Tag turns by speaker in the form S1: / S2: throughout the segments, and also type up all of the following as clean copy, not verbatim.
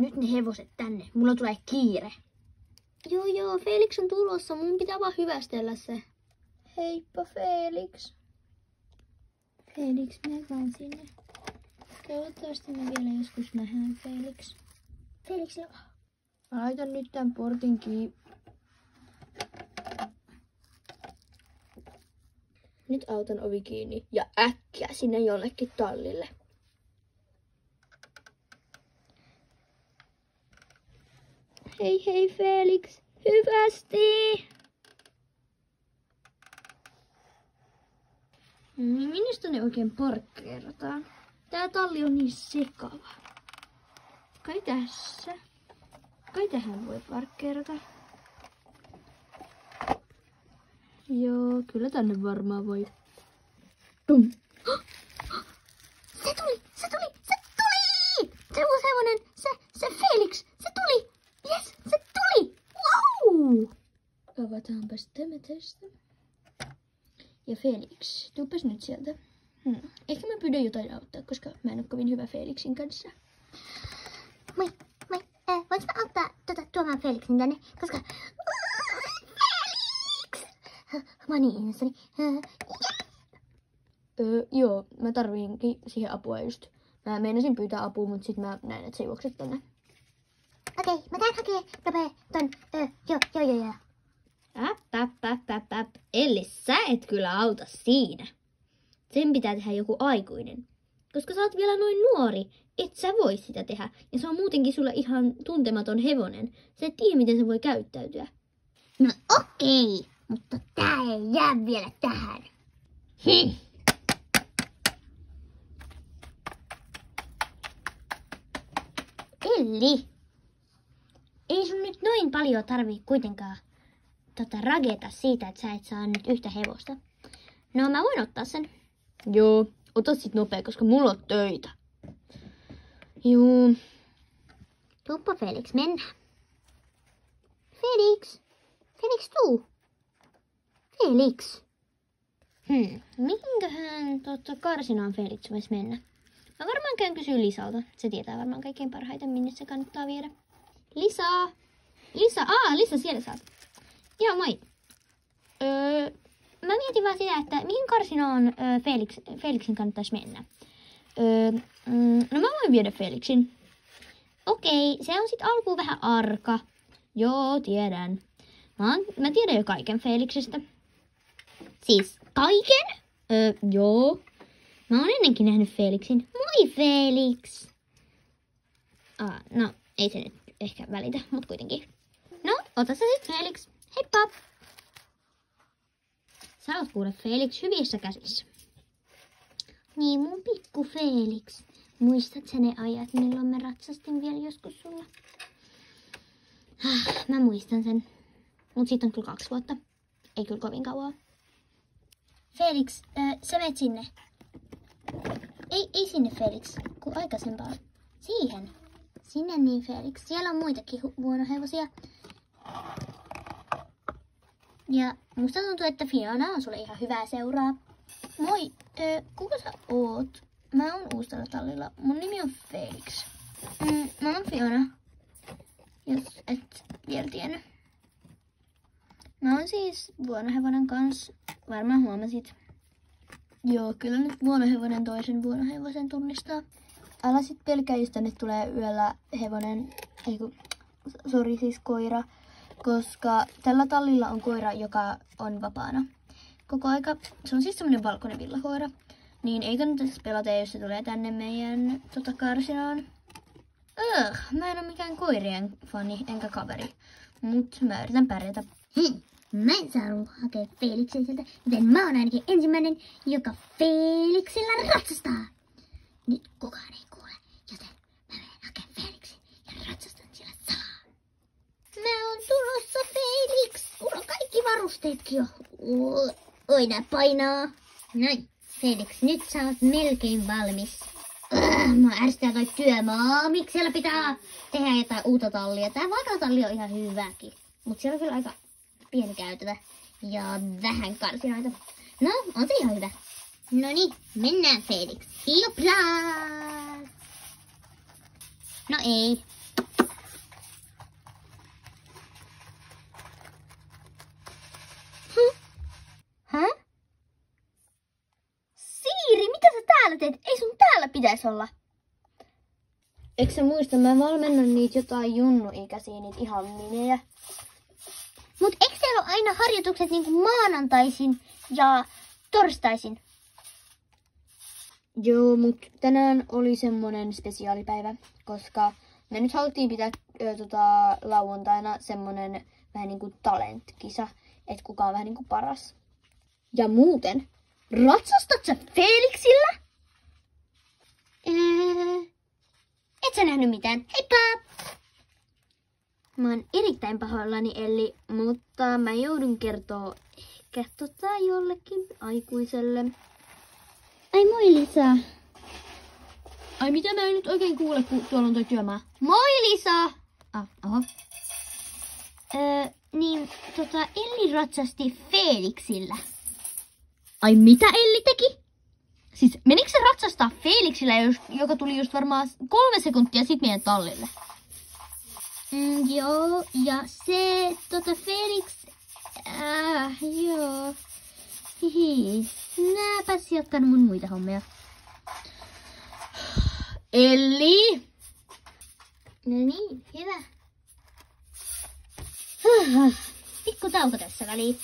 S1: Nyt ne hevoset tänne. Mulla tulee kiire. Joo, Felix on tulossa. Mun pitää vaan hyvästellä se. Heippa Felix. Felix, mene vaan sinne. Toivottavasti me vielä joskus nähdään Felix. Felix, mä laitan nyt tän portin kiinni. Nyt auton ovi kiinni ja äkkiä sinne jollekin tallille. Hei Felix, hyvästi! Minusta ne oikein parkkeerataan. Tää talli on niin sekava. Kai tässä. Kai tähän voi parkkeerata. Joo, kyllä tänne varmaan voi. Tum. Se tuli! Se uusi hevonen! Se Felix! Se tuli! Yes! Se tuli! Wow! Avataanpas tämä tästä. Ja Felix, tuupas nyt sieltä. Ehkä mä pyydän jotain auttaa, koska mä en ole kovin hyvä Felixin kanssa. Moi! Voinko mä auttaa tuomaan Felixin tänne? Koska... Felix! Mä oon niin innoissani. Joo, mä tarviinkin siihen apua just. Mä meinasin pyytää apua, mutta sit mä näin, että sä juokset tonne. Okei, mä käyn hakee nopea ton. Joo. Elli, sä et kyllä auta siinä. Sen pitää tehdä joku aikuinen. Koska sä oot vielä noin nuori, et sä voi sitä tehdä. Ja se on muutenkin sulle ihan tuntematon hevonen. Sä et tiedä, miten se voi käyttäytyä. No okei, mutta tää ei jää vielä tähän. Elli, ei sun nyt noin paljon tarvii kuitenkaan rageta siitä, että sä et saa nyt yhtä hevosta. No mä voin ottaa sen. Joo, ota sit nopea, koska mulla on töitä. Joo. Tuuppa Felix, mennään. Felix tuu. Felix. Mihinköhän karsinaan Felix vois mennä? Mä varmaan käyn kysyä Lisalta. Se tietää varmaan kaikkein parhaiten, minne se kannattaa viedä. Lisa, siellä sä oot. Joo, moi. Mä mietin vaan sitä, että mihin karsinaan Felixin kannattaisi mennä. No mä voin viedä Felixin. Okei, se on sit alkuun vähän arka. Joo, tiedän. Mä tiedän jo kaiken Felixistä. Siis kaiken? Joo. Mä oon ennenkin nähnyt Felixin. Moi Felix! No, ei se nyt ehkä välitä, mut kuitenkin. No, ota sä sit Felix. Heippa! Sä oot kuule Felix hyvissä käsissä. Niin mun pikku Felix. Muistat sä ne ajat, milloin mä ratsastin vielä joskus sulla? Mä muistan sen. Mut siitä on kyllä 2 vuotta. Ei kyllä kovin kauan. Felix, sä menet sinne. Ei sinne Felix, kun aikaisempaa. Siihen. Sinne niin Felix. Siellä on muitakin vuonohevosia. Ja musta tuntuu, että Fiona on sulle ihan hyvää seuraa. Moi, kuka sä oot? Mä oon uusi tällä tallilla. Mun nimi on Felix. Mä oon Fiona. Jos et vielä tiennyt. Mä oon siis vuonohevonen kanssa. Varmaan huomasit. Joo, kyllä nyt vuonohevonen toisen vuonohevosen tunnistaa. Älä sit pelkää, jos tänne tulee yöllä hevonen, siis koira. Koska tällä tallilla on koira, joka on vapaana koko aika. Se on siis semmonen valkoinen villakoira. Niin ei kannata pelata, jos se tulee tänne meidän karsinaan. Mä en oo mikään koirien fani enkä kaveri. Mut mä yritän pärjätä. Mä en saanut hakea Felixin sieltä, joten mä oon ainakin ensimmäinen, joka Felixillä ratsastaa. Nyt kukaan ei kuule, joten mä menen hakemaan Felixin ja ratsastan siellä salaa. Mä oon tulossa Felix! Mulla on kaikki varusteetkin jo. Oi nää painaa. Noin, Felix, nyt sä oot melkein valmis. Mä ärsyttää toi työmaa. Miksi siellä pitää tehdä jotain uutta tallia? Tää vakatalli on ihan hyväkin. Mut siellä on kyllä aika pieni käytävä ja vähän karsinoita. No, on se ihan hyvä. Noniin, mennään Felix. Joplas! No ei. pitäisi olla.
S2: Eikö sä muista, mä valmennan niitä jotain junnu-ikäisiä, niitä ihan minejä.
S1: Mut eikö siellä ole aina harjoitukset niinku maanantaisin ja torstaisin?
S2: Joo, mut tänään oli semmonen spesiaalipäivä, koska me nyt haluttiin pitää lauantaina semmonen vähän niinku talentkisa, että kuka on vähän niinku paras. Ja muuten, ratsastat sä Felixillä?
S1: Et sä nähnyt mitään. Heippa!
S2: Mä oon erittäin pahoillani, Elli, mutta mä joudun kertoa ehkä jollekin aikuiselle.
S1: Ai moi Lisa.
S2: Ai mitä mä en nyt oikein kuule, kun tuolla on toi työmaa?
S1: Moi Lisa!
S2: Oho.
S1: Elli ratsasti Felixillä.
S2: Ai mitä Elli teki? Siis menikö se ratsastaa Felixillä, joka tuli just varmaan 3 sekuntia sit meidän tallille?
S1: Joo, ja se Felix... joo. Hihi. Nääpäs jatkan mun muita hommia.
S2: Elli!
S1: No niin, hyvä. Pikku tauko tässä väliin.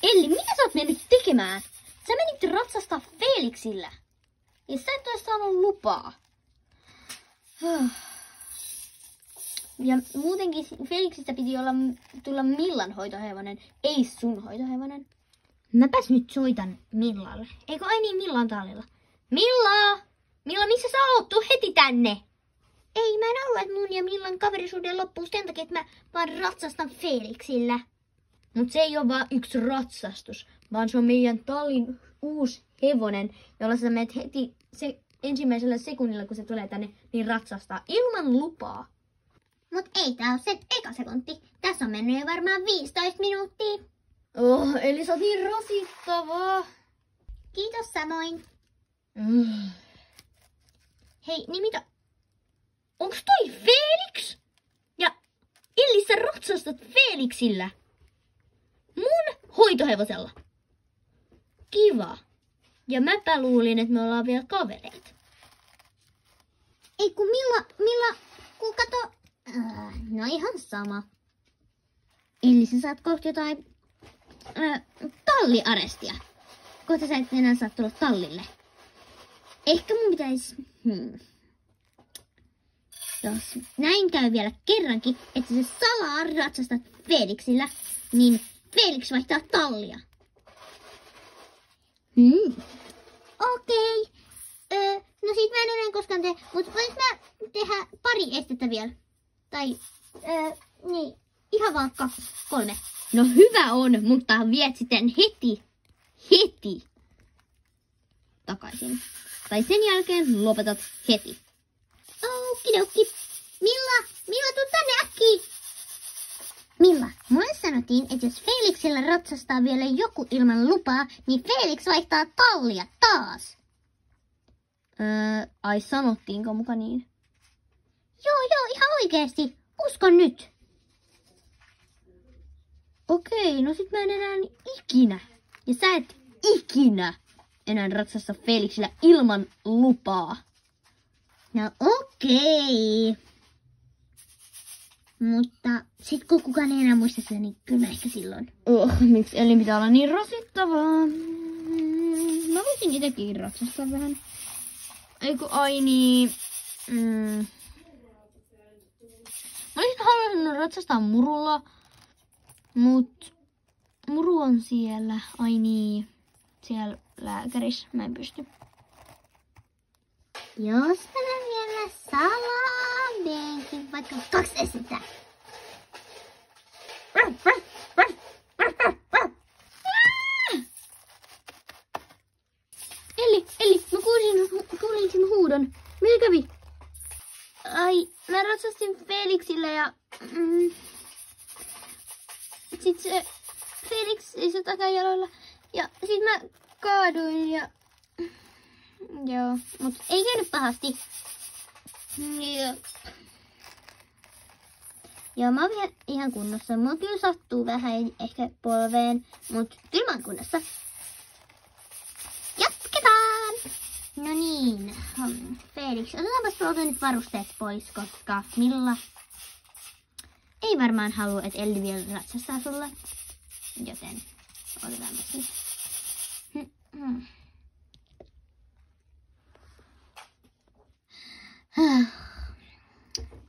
S2: Elli, mitä sä oot mennyt tekemään? Sä menit ratsastaa Felixillä. Ja sä et ole saanut lupaa. Ja muutenkin Felixistä piti tulla Millan hoitohevonen, ei sun hoitohevonen.
S1: Mäpäs nyt soitan Millalle. Eikö ai niin, Milla on tallilla?
S2: Milla! Milla, missä sä oot? Tuu heti tänne!
S1: Ei, mä en halua, että mun ja Millan kaverisuuden loppuu sen takia, että mä vaan ratsastan Felixillä.
S2: Mut se ei ole vaan yksi ratsastus, vaan se on meidän tallin uusi hevonen, jolla sä menet heti ensimmäisellä sekunnilla, kun se tulee tänne, niin ratsastaa ilman lupaa.
S1: Mut ei tää ole se eka sekunti. Tässä on mennyt jo varmaan 15 minuuttia.
S2: Eli sä oot niin rasittavaa.
S1: Kiitos samoin. Hei, niin mitä?
S2: Onks toi Felix? Ja Elli, sä ratsastat Felixillä. Mun hoitohevosella. Kiva. Ja mäpä luulin, että me ollaan vielä kavereita.
S1: Ei kun kun kato... no ihan sama. Eli sä saat kohta jotain talliarestia. Kohta sä et enää saa tulla tallille. Ehkä mun pitäis... Jos näin käy vielä kerrankin, että sä salaa ratsastat Felixillä, niin Felix vaihtaa tallia. Okei. No sit mä en enää koskaan tee, mutta vois mä tehdä pari estettä vielä. Tai, niin, ihan vaan 3.
S2: No hyvä on, mutta viet sitten heti takaisin. Tai sen jälkeen lopetat heti.
S1: Okidoki. Milla, tuu tänne äkkiä. Milla, mulle sanottiin, että jos Felixillä ratsastaa vielä joku ilman lupaa, niin Felix vaihtaa tallia taas.
S2: Ai sanottiinko muka niin?
S1: Joo, ihan oikeesti. Uskon nyt.
S2: Okei, no sit mä en enää ikinä. Ja sä et ikinä enää ratsasta Felixillä ilman lupaa.
S1: No okei. Mutta sit kun kukaan ei enää muista sitä, niin kyllä ehkä silloin.
S2: Miksi Elli pitää olla niin rasittavaa? Mä voisin itekin ratsastaa vähän. Eiku ai niin. Mä olisin halunnut ratsastaa Murulla. Mut Muru on siellä. Ai niin. Siellä lääkärissä. Mä en pysty.
S1: Jos mä vielä salameenkin vaikka 2 estettä.
S2: Elli, mä kuulin sun huudon. Mitä kävi? Ai, mä ratsastin Felixillä ja... Sit se Felix isoi takajaloilla ja sit mä kaaduin ja... Joo, mut
S1: ei käynyt pahasti. Joo, mä oon vielä ihan kunnossa. Mulla kyllä sattuu vähän ehkä polveen, mut kyllä mä oon kunnossa. Jatketaan! No niin, Felix, otetaanpas tuolta nyt varusteet pois, koska Milla ei varmaan halua, että Elli vielä ratsastaa sulle. Joten otetaanpas nyt.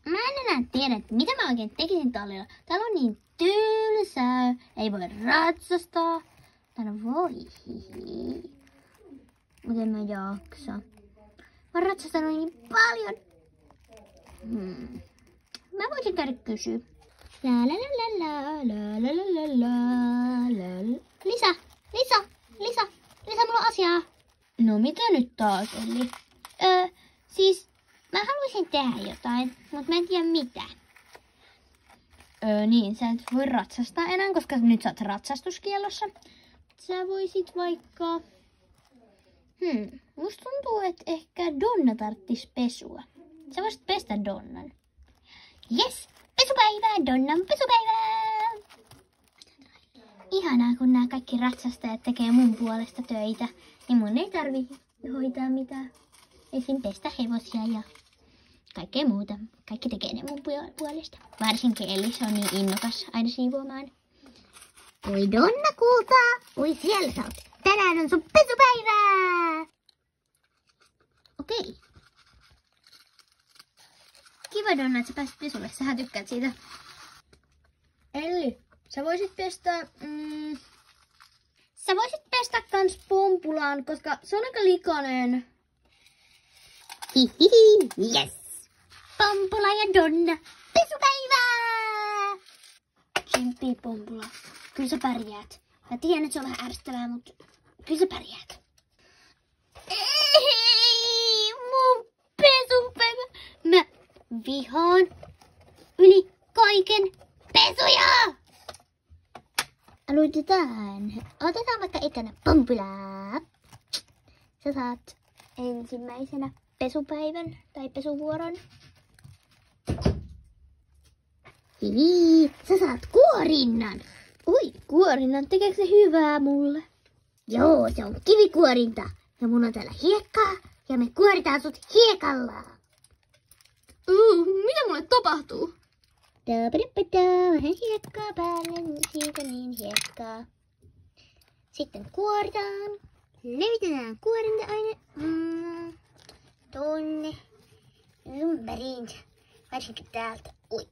S1: Mä en enää tiedä, että mitä mä oikein tekisin tallilla. Täällä on niin tylsää. Ei voi ratsastaa. Täällä voi. Mutta en mä jaksa. Mä oon ratsastanut niin paljon. Mä voisin käydä kysyä. La la la la la la la la la. Lisa, mulla on asiaa. No mitä nyt taas, Elli? Siis mä haluaisin tehdä jotain, mutta mä en tiedä mitä. Niin, sä et voi ratsastaa enää, koska nyt sä oot ratsastuskiellossa. Sä voisit vaikka... musta tuntuu, että ehkä Donna tarttis pesua. Sä voisit pestä Donnan. Yes! Pesupäivää! Donnan pesupäivää! Ihanaa, kun nämä kaikki ratsastajat tekee mun puolesta töitä. Niin mun ei tarvi hoitaa mitään. Esim. Pestä hevosia ja kaikkea muuta. Kaikki tekee ne mun puolesta. Varsinkin Elli, se on niin innokas aina siivoamaan. Oi Donna kultaa! Oi siellä sä oot! Tänään on sun pesupäivää! Okei. Kiva Donna, että sä pääsit pesulle. Sähän tykkäät siitä.
S2: Elli, sä voisit pestä...
S1: Sä voisit pestä
S2: kans Pompulaan, koska se on aika likainen.
S1: Hihihi, yes! Pompula ja Donna, pesupäivää! Tsemppi Pompula. Kyllä sä pärjäät. Mä tiedän, että se on vähän ärsyttävää, mutta kyllä sä pärjäät. Ei, mun pesupäivä. Mä vihaan yli kaiken pesuja! Otetaan vaikka ekana Pompulaa. Sä saat ensimmäisenä pesupäivän tai pesuvuoron. Hihi, sä saat kuorinnan.
S2: Ui, kuorinnan, tekeekö se hyvää mulle?
S1: Joo, se on kivikuorinta. Ja mun on täällä hiekkaa ja me kuoritaan sut hiekalla.
S2: Mitä mulle tapahtuu?
S1: Vähän hiekkaa päälle, niin siitä niin hiekkaa. Sitten kuoritaan. Levitetään kuorinta-aine tonne ympäriin. Varsinkin täältä. Ui.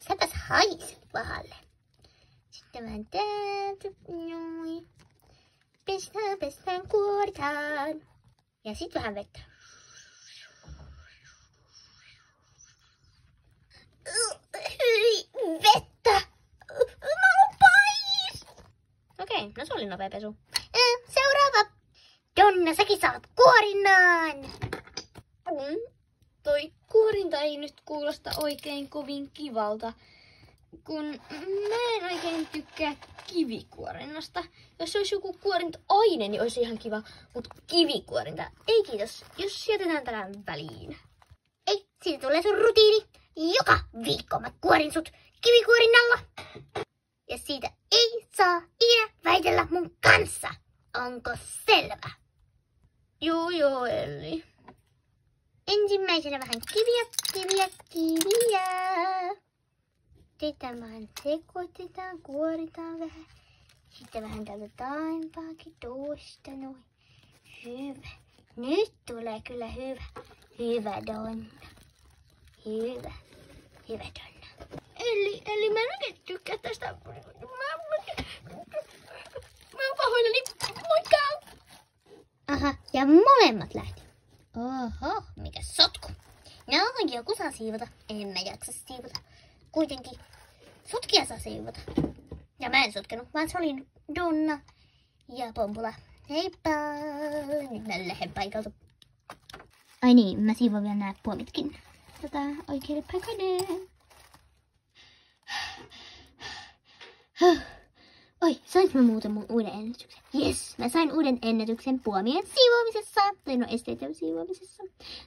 S1: Säpäs haisi pahalle. Sitten vähän täältä. Noin. Pestään, kuoritaan. Ja sitten vähän vettä. Vettä! Mä oon pais! Okei, no se oli nopea pesu. Seuraava. Donna, säkin saat kuorinnan.
S2: Toi kuorinta ei nyt kuulosta oikein kovin kivalta, kun mä en oikein tykkää kivikuorinnasta. Jos se olisi joku kuorinta-aine, niin olisi ihan kiva, mutta kivikuorinta, ei kiitos, jos jätetään tänään väliin.
S1: Ei, siitä tulee sun rutiini. Joka viikko mä kuorin sut kivikuorinnalla. Ja siitä ei saa ikinä väitellä mun kanssa. Onko selvä?
S2: Joo, Elli.
S1: Ensimmäisenä vähän kiviä. Sitten vähän sekoitetaan, kuoritaan vähän. Sitten vähän täältä taimpaakin tuosta noin. Hyvä. Nyt tulee kyllä hyvä. Hyvä Donna. Hyvä Donna.
S2: Eli mä en oikein tykkää tästä. Mä oon pahoillani. Moikka!
S1: Aha, ja molemmat lähti. Oho, mikä sotku. No, joku saa siivota. En mä jaksa siivota. Kuitenkin sotkia saa siivota. Ja mä en sotkenut, vaan se oli Donna ja Pompula. Heippa! Nyt mä lähden paikalta. Ai niin, mä siivoan vielä nää puomitkin. Oikealle paikalle. Oi, sainko mä muuten mun uuden ennätyksen? Yes, mä sain uuden ennätyksen puomien siivoamisessa. Tai no esteiden siivoamisessa.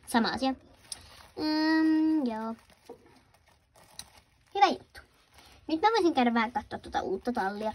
S1: Sama asia. Joo. Hyvä juttu. Nyt mä voisin käydä vähän katsoa tuota uutta tallia.